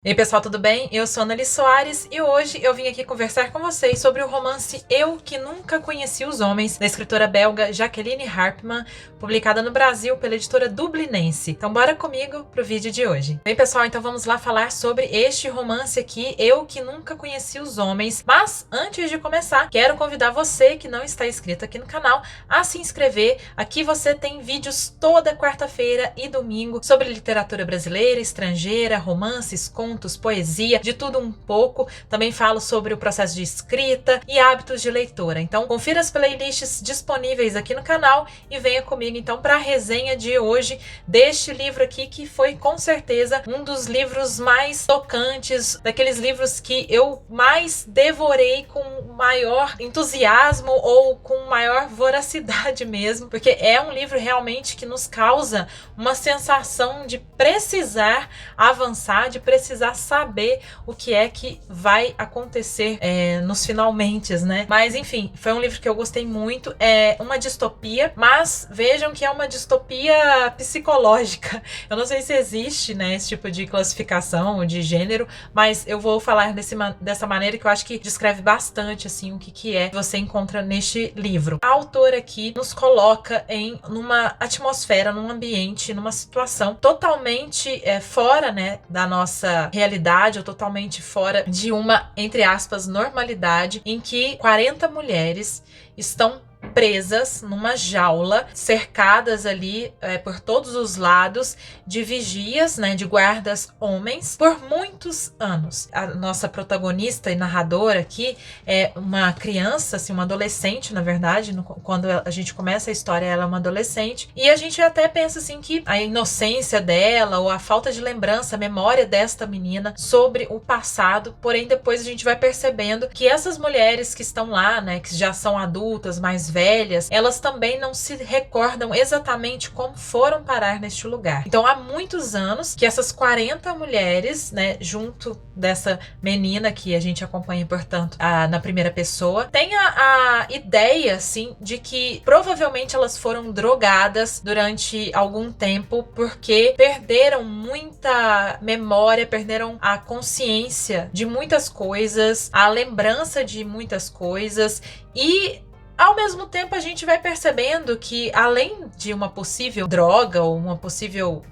E aí, pessoal, tudo bem? Eu sou Anneli Soares e hoje eu vim aqui conversar com vocês sobre o romance Eu Que Nunca Conheci os Homens, da escritora belga Jacqueline Harpman, publicada no Brasil pela editora Dublinense. Então bora comigo pro vídeo de hoje. Bem, pessoal, então vamos lá falar sobre este romance aqui, Eu Que Nunca Conheci os Homens. Mas antes de começar, quero convidar você que não está inscrito aqui no canal a se inscrever. Aqui você tem vídeos toda quarta-feira e domingo sobre literatura brasileira, estrangeira, romances, contos, poesia, de tudo um pouco. Também falo sobre o processo de escrita e hábitos de leitura. Então confira as playlists disponíveis aqui no canal e venha comigo então para a resenha de hoje deste livro aqui, que foi com certeza um dos livros mais tocantes, daqueles livros que eu mais devorei com maior entusiasmo ou com maior voracidade mesmo, porque é um livro realmente que nos causa uma sensação de precisar avançar, de precisar saber o que é que vai acontecer nos finalmentes, né? Mas enfim, foi um livro que eu gostei muito. É uma distopia, mas vejam que é uma distopia psicológica. Eu não sei se existe, né, esse tipo de classificação de gênero, mas eu vou falar dessa maneira que eu acho que descreve bastante assim o que é que você encontra neste livro. A autora aqui nos coloca numa atmosfera, num ambiente, numa situação totalmente fora, né, da nossa realidade, ou totalmente fora de uma, entre aspas, normalidade, em que 40 mulheres estão presas numa jaula, cercadas ali por todos os lados de vigias, né, de guardas homens, por muitos anos. A nossa protagonista e narradora aqui é uma criança, assim, uma adolescente, na verdade. Quando a gente começa a história, ela é uma adolescente, e a gente até pensa assim que a inocência dela, ou a falta de lembrança, a memória desta menina sobre o passado, porém depois a gente vai percebendo que essas mulheres que estão lá, né, que já são adultas, mais velhas, elas também não se recordam exatamente como foram parar neste lugar. Então há muitos anos que essas 40 mulheres, né, junto dessa menina que a gente acompanha, portanto, na primeira pessoa, tem a ideia, assim, de que provavelmente elas foram drogadas durante algum tempo porque perderam muita memória, perderam a consciência de muitas coisas, a lembrança de muitas coisas. E ao mesmo tempo, a gente vai percebendo que, além de uma possível droga ou uma possível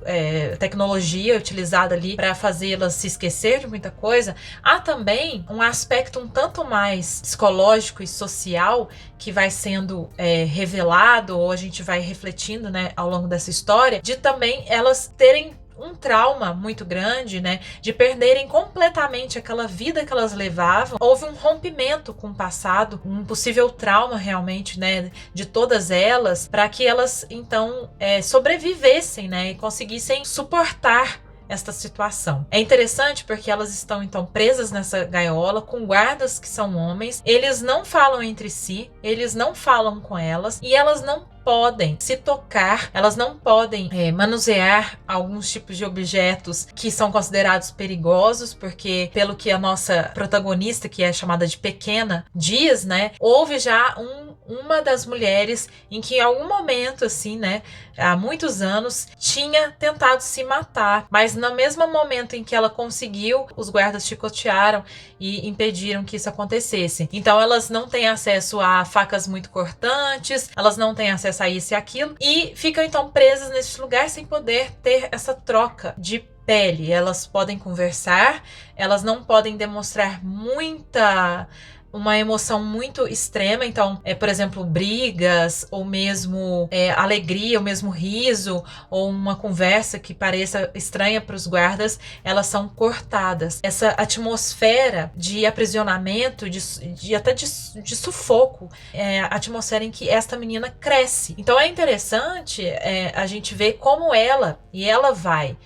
tecnologia utilizada ali para fazê-las se esquecer de muita coisa, há também um aspecto um tanto mais psicológico e social que vai sendo revelado, ou a gente vai refletindo, né, ao longo dessa história, de também elas terem um trauma muito grande, né, de perderem completamente aquela vida que elas levavam. Houve um rompimento com o passado, um possível trauma realmente, né, de todas elas, para que elas então sobrevivessem, né, e conseguissem suportar esta situação. É interessante porque elas estão então presas nessa gaiola com guardas que são homens. Eles não falam entre si, eles não falam com elas, e elas não podem se tocar, elas não podem manusear alguns tipos de objetos que são considerados perigosos, porque, pelo que a nossa protagonista, que é chamada de Pequena, diz, né, houve já uma das mulheres em que em algum momento, assim, né, há muitos anos, tinha tentado se matar, mas no mesmo momento em que ela conseguiu, os guardas chicotearam e impediram que isso acontecesse. Então elas não têm acesso a facas muito cortantes, elas não têm acesso a isso e aquilo, e ficam então presas nesse lugar sem poder ter essa troca de pele. Elas podem conversar, elas não podem demonstrar uma emoção muito extrema, então, por exemplo, brigas, ou mesmo alegria, ou mesmo riso, ou uma conversa que pareça estranha para os guardas, elas são cortadas. Essa atmosfera de aprisionamento, até de sufoco, é a atmosfera em que esta menina cresce. Então é interessante a gente ver como ela vai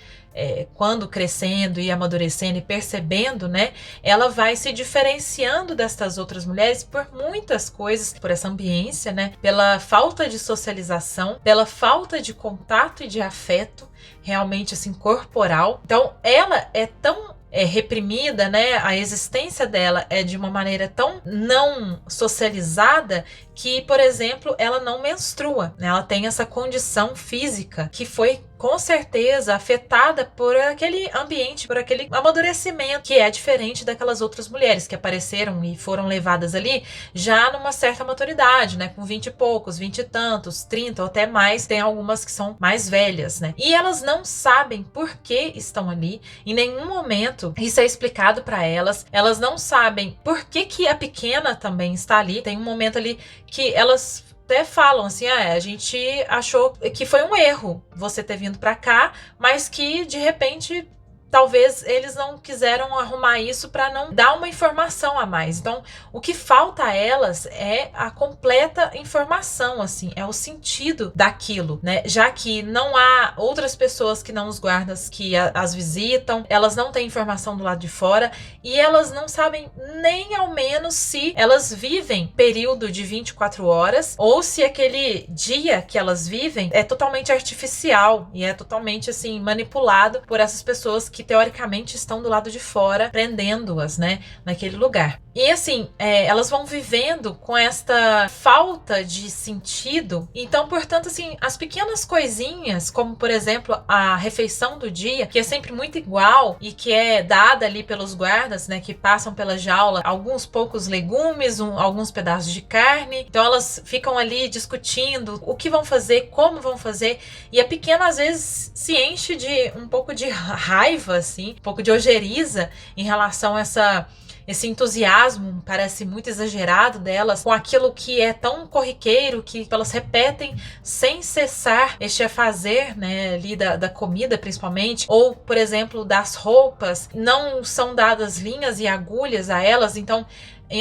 quando crescendo e amadurecendo e percebendo, né, ela vai se diferenciando destas outras mulheres por muitas coisas, por essa ambiência, né, pela falta de socialização, pela falta de contato e de afeto, realmente assim, corporal. Então ela é tão reprimida, né? A existência dela é de uma maneira tão não socializada que, por exemplo, ela não menstrua, né? Ela tem essa condição física que foi com certeza afetada por aquele ambiente, por aquele amadurecimento que é diferente daquelas outras mulheres que apareceram e foram levadas ali já numa certa maturidade, né? Com 20 e poucos, 20 e tantos, 30 ou até mais. Tem algumas que são mais velhas, né? E elas não sabem por que estão ali. Em nenhum momento isso é explicado para elas. Elas não sabem por que a pequena também está ali. Tem um momento ali que elas até falam assim, a gente achou que foi um erro você ter vindo pra cá, mas que de repente talvez eles não quiseram arrumar isso para não dar uma informação a mais. Então, o que falta a elas é a completa informação, assim, é o sentido daquilo, né? Já que não há outras pessoas que não os guardas que as visitam, elas não têm informação do lado de fora e elas não sabem nem ao menos se elas vivem período de 24 horas ou se aquele dia que elas vivem é totalmente artificial e é totalmente, assim, manipulado por essas pessoas que teoricamente estão do lado de fora, prendendo-as, né, naquele lugar. E assim, elas vão vivendo com esta falta de sentido. Então, portanto, assim, as pequenas coisinhas, como por exemplo a refeição do dia, que é sempre muito igual e que é dada ali pelos guardas, né, que passam pela jaula alguns poucos legumes, alguns pedaços de carne. Então elas ficam ali discutindo o que vão fazer, como vão fazer, e a pequena às vezes se enche de um pouco de raiva, assim, um pouco de ojeriza em relação a esse entusiasmo, parece muito exagerado delas, com aquilo que é tão corriqueiro, que elas repetem sem cessar este fazer, né, ali da comida principalmente, ou, por exemplo, das roupas, não são dadas linhas e agulhas a elas, então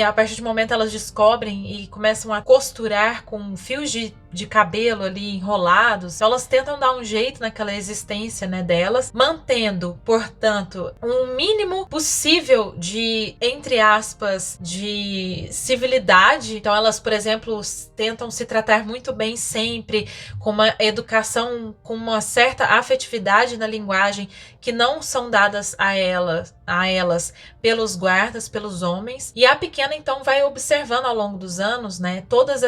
a partir de um momento elas descobrem e começam a costurar com fios de cabelo ali enrolados. Então elas tentam dar um jeito naquela existência, né, delas, mantendo, portanto, um mínimo possível de, entre aspas, de civilidade. Então elas, por exemplo, tentam se tratar muito bem sempre, com uma educação, com uma certa afetividade na linguagem que não são dadas a elas pelos guardas, pelos homens. E a pequena então vai observando ao longo dos anos, né, todas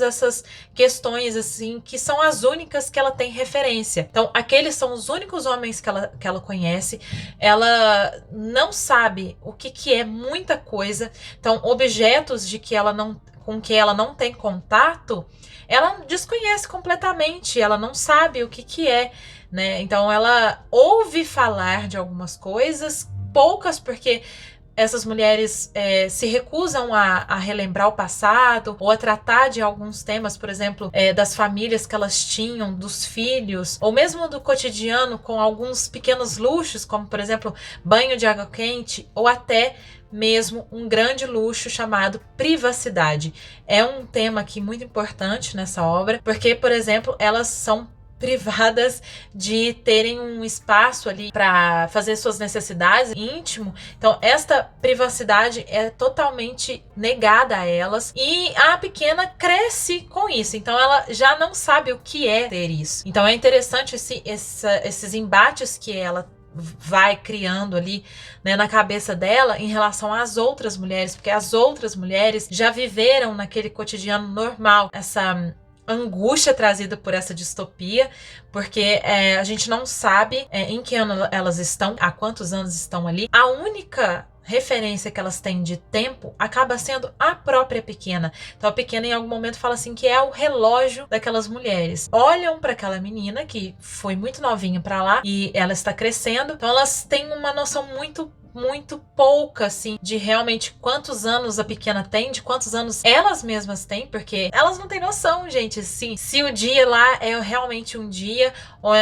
essas questões assim que são as únicas que ela tem referência. Então aqueles são os únicos homens que ela conhece. Ela não sabe o que é muita coisa. Então objetos com que ela não tem contato, ela desconhece completamente, ela não sabe o que é, né? Então ela ouve falar de algumas coisas, poucas, porque essas mulheres se recusam a relembrar o passado ou a tratar de alguns temas, por exemplo, das famílias que elas tinham, dos filhos, ou mesmo do cotidiano, com alguns pequenos luxos, como por exemplo, banho de água quente, ou até mesmo um grande luxo chamado privacidade. É um tema aqui muito importante nessa obra, porque, por exemplo, elas são privadas de terem um espaço ali para fazer suas necessidades íntimo. Então esta privacidade é totalmente negada a elas e a pequena cresce com isso. Então ela já não sabe o que é ter isso. Então é interessante esses embates que ela vai criando ali, né, na cabeça dela em relação às outras mulheres, porque as outras mulheres já viveram naquele cotidiano normal essa angústia trazida por essa distopia, porque a gente não sabe em que ano elas estão, há quantos anos estão ali. A única referência que elas têm de tempo acaba sendo a própria pequena. Então a pequena em algum momento fala assim que é o relógio daquelas mulheres. Olham para aquela menina que foi muito novinha para lá e ela está crescendo, então elas têm uma noção muito pouca, assim, de realmente quantos anos a pequena tem, de quantos anos elas mesmas têm, porque elas não têm noção, gente, assim, se o dia lá é realmente um dia ou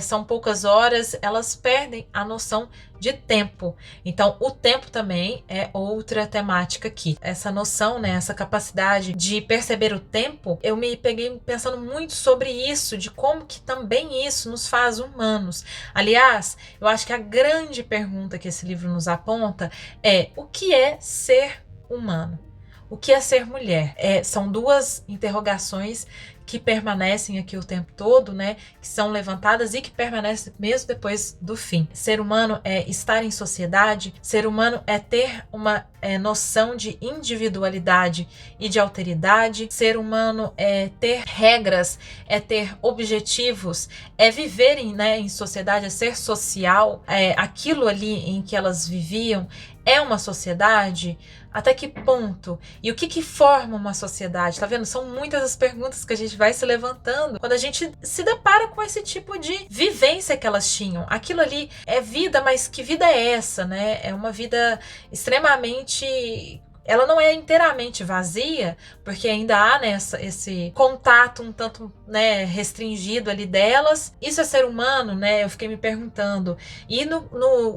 são poucas horas, elas perdem a noção de tempo. Então, o tempo também é outra temática aqui. Essa noção, né, essa capacidade de perceber o tempo, eu me peguei pensando muito sobre isso, de como que também isso nos faz humanos. Aliás, eu acho que a grande pergunta que esse livro nos aponta é: o que é ser humano? O que é ser mulher? São duas interrogações que permanecem aqui o tempo todo, né? Que são levantadas e que permanecem mesmo depois do fim. Ser humano é estar em sociedade, ser humano é ter uma noção de individualidade e de alteridade. Ser humano é ter regras, é ter objetivos, é viver em sociedade, é ser social. Aquilo ali em que elas viviam é uma sociedade? Até que ponto? E o que forma uma sociedade? Tá vendo? São muitas as perguntas que a gente vai se levantando quando a gente se depara com esse tipo de vivência que elas tinham. Aquilo ali é vida, mas que vida é essa, né? É uma vida extremamente... Ela não é inteiramente vazia, porque ainda há, né, esse contato um tanto, né, restringido ali delas. Isso é ser humano, né? Eu fiquei me perguntando. E no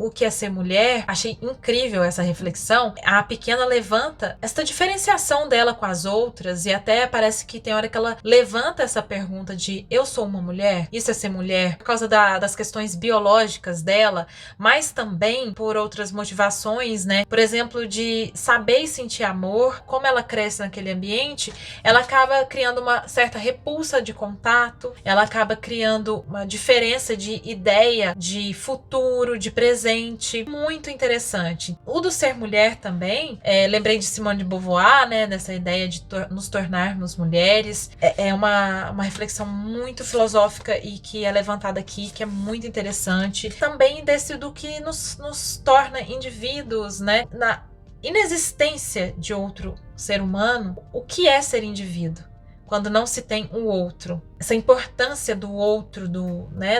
O que é ser mulher, achei incrível essa reflexão. A pequena levanta essa diferenciação dela com as outras, e até parece que tem hora que ela levanta essa pergunta de eu sou uma mulher? Isso é ser mulher? Por causa das questões biológicas dela, mas também por outras motivações, né? Por exemplo, de saber e sentir amor. Como ela cresce naquele ambiente, ela acaba criando uma certa repulsa de contato, ela acaba criando uma diferença de ideia, de futuro, de presente, muito interessante. O do ser mulher também, lembrei de Simone de Beauvoir, né, nessa ideia de nos tornarmos mulheres. É uma reflexão muito filosófica e que é levantada aqui, que é muito interessante. Também desse do que nos torna indivíduos, né, na inexistência de outro ser humano. O que é ser indivíduo quando não se tem o outro? Essa importância do outro,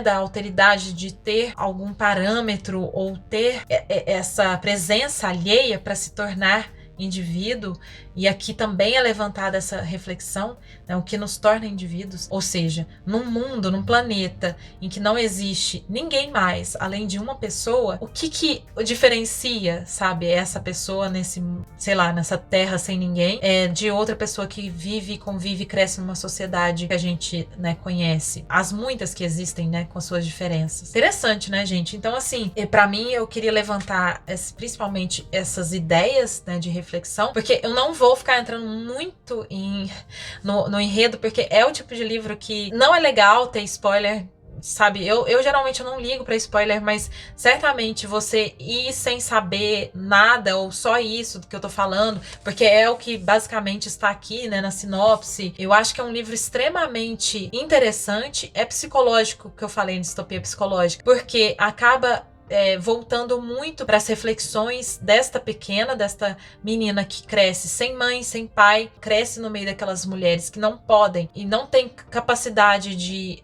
da alteridade, de ter algum parâmetro ou ter essa presença alheia para se tornar indivíduo. E aqui também é levantada essa reflexão, né, o que nos torna indivíduos, ou seja, num mundo, num planeta em que não existe ninguém mais além de uma pessoa, o que diferencia, sabe, essa pessoa nessa terra sem ninguém, de outra pessoa que vive, convive, cresce numa sociedade que a gente, né, conhece, as muitas que existem, né, com suas diferenças. Interessante, né, gente? Então, assim, pra mim, eu queria levantar principalmente essas ideias, né, de reflexão, porque eu não vou ficar entrando muito no enredo, porque é o tipo de livro que não é legal ter spoiler, sabe? Eu geralmente não ligo pra spoiler, mas certamente você ir sem saber nada, ou só isso do que eu tô falando, porque é o que basicamente está aqui, né, na sinopse. Eu acho que é um livro extremamente interessante. É psicológico, que eu falei em distopia psicológica, porque acaba voltando muito para as reflexões desta menina que cresce sem mãe, sem pai, cresce no meio daquelas mulheres que não podem e não têm capacidade de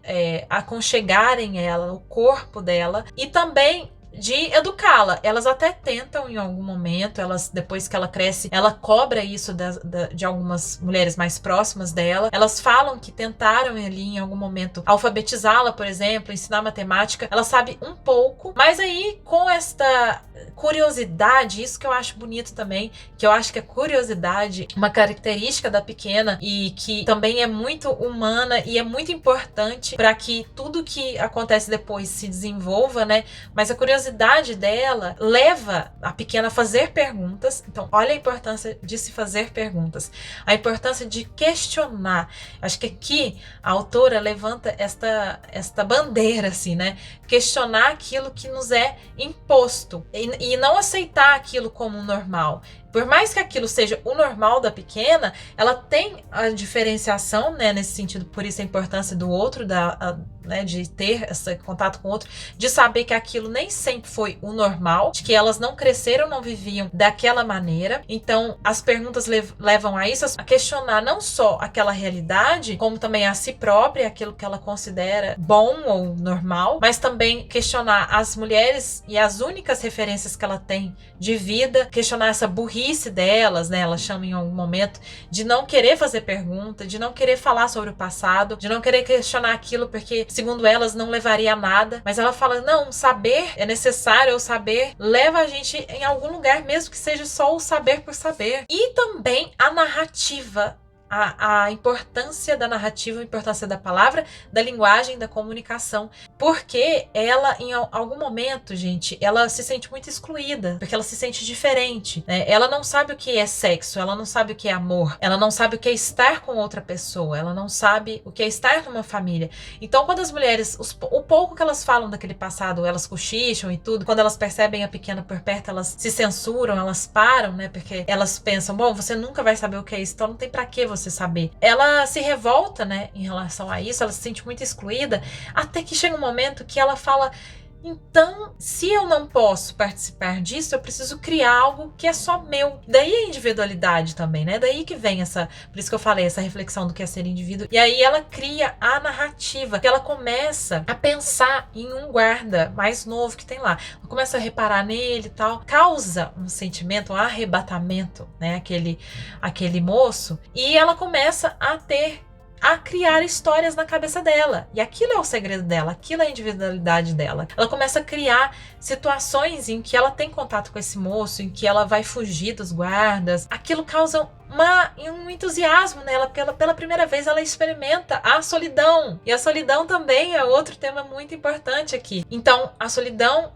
aconchegarem ela, o corpo dela, e também de educá-la. Elas até tentam em algum momento, depois que ela cresce, ela cobra isso de algumas mulheres mais próximas dela. Elas falam que tentaram ali em algum momento alfabetizá-la, por exemplo, ensinar matemática. Ela sabe um pouco, mas aí com esta curiosidade, isso que eu acho bonito também, que eu acho que a curiosidade, uma característica da pequena e que também é muito humana e é muito importante para que tudo que acontece depois se desenvolva, né? Mas a curiosidade dela leva a pequena a fazer perguntas. Então, olha a importância de se fazer perguntas, a importância de questionar. Acho que aqui a autora levanta esta bandeira, assim, né? Questionar aquilo que nos é imposto e não aceitar aquilo como normal. Por mais que aquilo seja o normal da pequena, ela tem a diferenciação, né, nesse sentido, por isso a importância do outro, né, de ter esse contato com o outro, de saber que aquilo nem sempre foi o normal, de que elas não cresceram, não viviam daquela maneira. Então, as perguntas levam a isso, a questionar não só aquela realidade, como também a si própria, aquilo que ela considera bom ou normal, mas também questionar as mulheres e as únicas referências que ela tem de vida, questionar essa burrice delas, né? Ela chama em algum momento de não querer fazer pergunta, de não querer falar sobre o passado, de não querer questionar aquilo porque, segundo elas, não levaria a nada. Mas ela fala, não, saber é necessário, o saber leva a gente em algum lugar, mesmo que seja só o saber por saber. E também a narrativa a importância da narrativa, a importância da palavra, da linguagem, da comunicação, porque ela, em algum momento, gente, ela se sente muito excluída, porque ela se sente diferente, né? Ela não sabe o que é sexo, ela não sabe o que é amor, ela não sabe o que é estar com outra pessoa, ela não sabe o que é estar numa família. Então, quando as mulheres, o pouco que elas falam daquele passado, elas cochicham e tudo, quando elas percebem a pequena por perto, elas se censuram, elas param, né? Porque elas pensam, bom, você nunca vai saber o que é isso, então não tem pra que você saber. Ela se revolta, né, em relação a isso, ela se sente muito excluída, até que chega um momento que ela fala: então, se eu não posso participar disso, eu preciso criar algo que é só meu. Daí a individualidade também, né? Daí que vem essa, por isso que eu falei, essa reflexão do que é ser indivíduo. E aí ela cria a narrativa, que ela começa a pensar em um guarda mais novo que tem lá. Ela começa a reparar nele e tal. Causa um sentimento, um arrebatamento, né? Aquele moço. E ela começa a criar histórias na cabeça dela. E aquilo é o segredo dela, aquilo é a individualidade dela. Ela começa a criar situações em que ela tem contato com esse moço, em que ela vai fugir dos guardas. Aquilo causa um entusiasmo nela, porque pela primeira vez ela experimenta a solidão. E a solidão também é outro tema muito importante aqui. Então, a solidão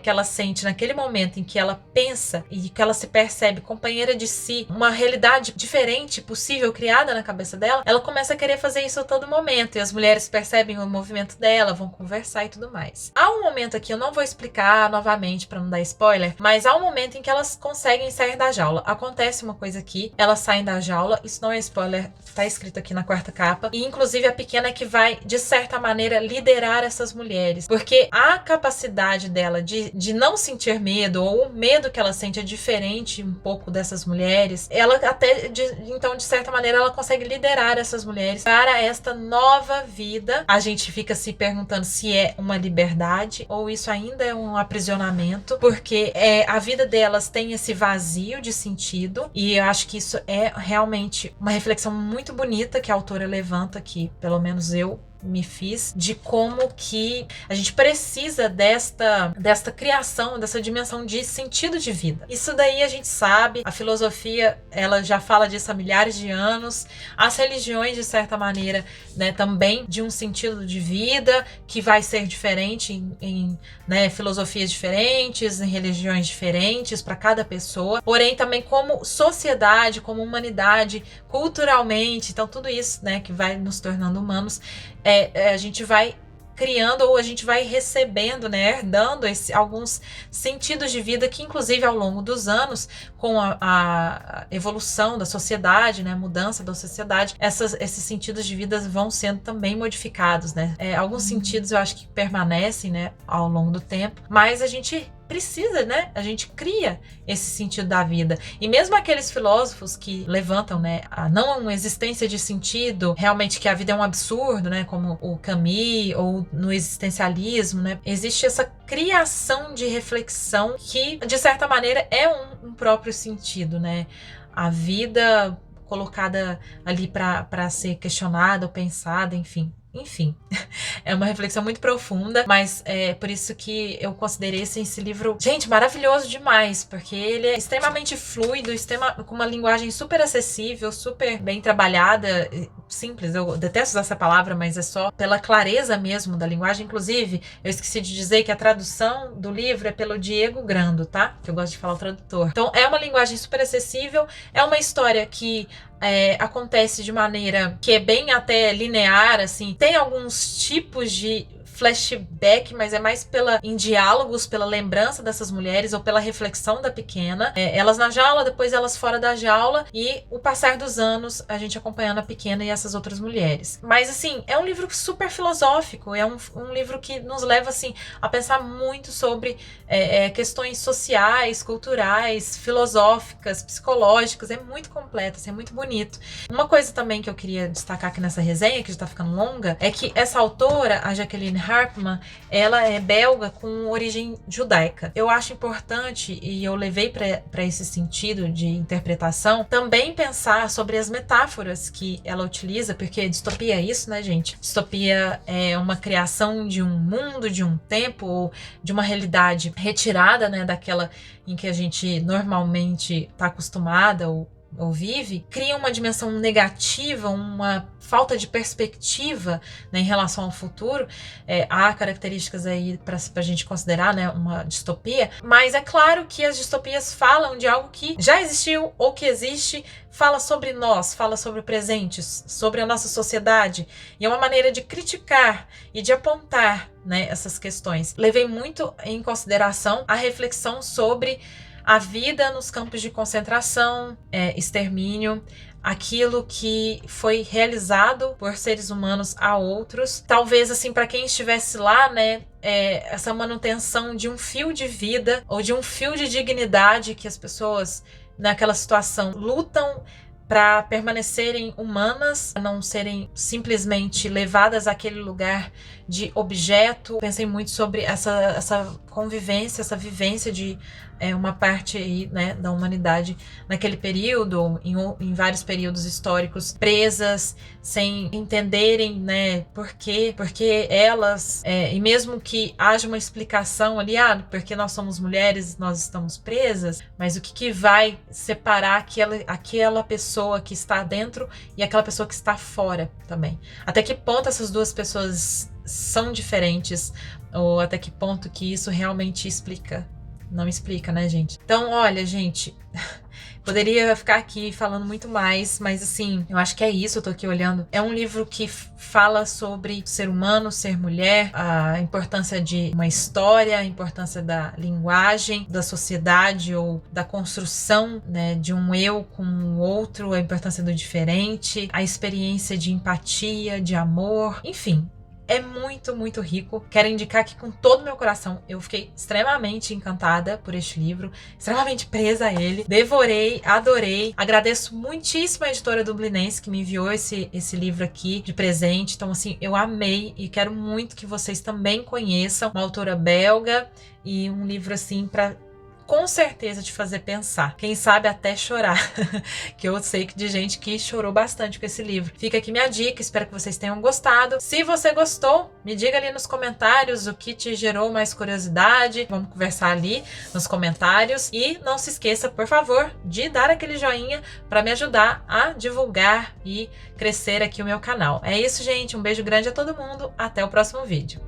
que ela sente naquele momento em que ela pensa e que ela se percebe companheira de si, uma realidade diferente, possível, criada na cabeça dela, ela começa a querer fazer isso a todo momento. E as mulheres percebem o movimento dela, vão conversar e tudo mais. Há um momento aqui, eu não vou explicar novamente para não dar spoiler, mas há um momento em que elas conseguem sair da jaula. Acontece uma coisa aqui, elas saem da jaula, isso não é spoiler, tá escrito aqui na quarta capa, e inclusive a pequena é que vai, de certa maneira, liderar essas mulheres, porque a capacidade dela de não sentir medo, ou o medo que ela sente é diferente um pouco dessas mulheres, ela até, então, de certa maneira, ela consegue liderar essas mulheres para esta nova vida. A gente fica se perguntando se é uma liberdade ou isso ainda é um aprisionamento, porque a vida delas tem esse vazio de sentido, e eu acho que isso é realmente uma reflexão muito bonita que a autora levanta aqui, pelo menos eu me fiz, de como que a gente precisa desta criação, dessa dimensão de sentido de vida. Isso daí a gente sabe, a filosofia, ela já fala disso há milhares de anos, as religiões, de certa maneira, né, também de um sentido de vida que vai ser diferente em né, filosofias diferentes, em religiões diferentes para cada pessoa, porém também como sociedade, como humanidade, culturalmente, então tudo isso, né, que vai nos tornando humanos, a gente vai criando ou a gente vai recebendo, né, herdando alguns sentidos de vida que, inclusive, ao longo dos anos, com a evolução da sociedade, né, a mudança da sociedade, esses sentidos de vida vão sendo também modificados, né? Alguns sentidos eu acho que permanecem, né, ao longo do tempo, mas a gente precisa, né? A gente cria esse sentido da vida. E mesmo aqueles filósofos que levantam, né, a não existência de sentido, realmente que a vida é um absurdo, né, como o Camus ou no existencialismo, né, existe essa criação de reflexão que, de certa maneira, é um próprio sentido, né? A vida colocada ali para ser questionada ou pensada, enfim. Enfim, é uma reflexão muito profunda, mas é por isso que eu considerei esse livro, gente, maravilhoso demais, porque ele é extremamente fluido, com uma linguagem super acessível, super bem trabalhada, simples, eu detesto usar essa palavra, mas é só pela clareza mesmo da linguagem. Inclusive, eu esqueci de dizer que a tradução do livro é pelo Diego Grando, tá? Que eu gosto de falar o tradutor. Então, é uma linguagem super acessível, é uma história que acontece de maneira que é bem até linear, assim. Tem alguns tipos de flashback, mas é mais em diálogos, pela lembrança dessas mulheres ou pela reflexão da pequena. Elas na jaula, depois elas fora da jaula e o passar dos anos, a gente acompanhando a pequena e essas outras mulheres. Mas, assim, é um livro super filosófico, é um livro que nos leva, assim, a pensar muito sobre questões sociais, culturais, filosóficas, psicológicas. É muito completo, assim, é muito bonito. Uma coisa também que eu queria destacar aqui nessa resenha, que já tá ficando longa, é que essa autora, a Jacqueline Harpman, ela é belga com origem judaica. Eu acho importante, e eu levei para esse sentido de interpretação, também pensar sobre as metáforas que ela utiliza, porque distopia é isso, né, gente? Distopia é uma criação de um mundo, de um tempo, ou de uma realidade retirada, né, daquela em que a gente normalmente está acostumada, ou ou vive, cria uma dimensão negativa, uma falta de perspectiva, né, em relação ao futuro. Há características aí para a gente considerar, né, uma distopia, mas é claro que as distopias falam de algo que já existiu ou que existe, fala sobre nós, fala sobre o presente, sobre a nossa sociedade, e é uma maneira de criticar e de apontar, né, essas questões. Levei muito em consideração a reflexão sobre a vida nos campos de concentração, extermínio, aquilo que foi realizado por seres humanos a outros. Talvez, assim, para quem estivesse lá, né, essa manutenção de um fio de vida ou de um fio de dignidade que as pessoas naquela situação lutam para permanecerem humanas, não serem simplesmente levadas àquele lugar de objeto. Pensei muito sobre essa convivência, essa vivência de uma parte aí, né, da humanidade naquele período, em vários períodos históricos, presas, sem entenderem, né, porque elas, e mesmo que haja uma explicação ali, porque nós somos mulheres, nós estamos presas, mas o que vai separar aquela pessoa que está dentro e aquela pessoa que está fora também? Até que ponto essas duas pessoas são diferentes, ou até que ponto que isso realmente explica? Não explica, né, gente? Então, olha, gente, poderia ficar aqui falando muito mais, mas assim, eu acho que é isso, eu tô aqui olhando. É um livro que fala sobre ser humano, ser mulher, a importância de uma história, a importância da linguagem, da sociedade ou da construção, né, de um eu com o outro, a importância do diferente, a experiência de empatia, de amor, enfim. É muito, muito rico. Quero indicar aqui com todo o meu coração. Eu fiquei extremamente encantada por este livro, extremamente presa a ele. Devorei, adorei. Agradeço muitíssimo a editora Dublinense que me enviou esse livro aqui de presente. Então, assim, eu amei e quero muito que vocês também conheçam. Uma autora belga e um livro, assim, para com certeza te fazer pensar. Quem sabe até chorar. Que eu sei de gente que chorou bastante com esse livro. Fica aqui minha dica, espero que vocês tenham gostado. Se você gostou, me diga ali nos comentários o que te gerou mais curiosidade. Vamos conversar ali nos comentários. E não se esqueça, por favor, de dar aquele joinha para me ajudar a divulgar e crescer aqui o meu canal. É isso, gente. Um beijo grande a todo mundo. Até o próximo vídeo.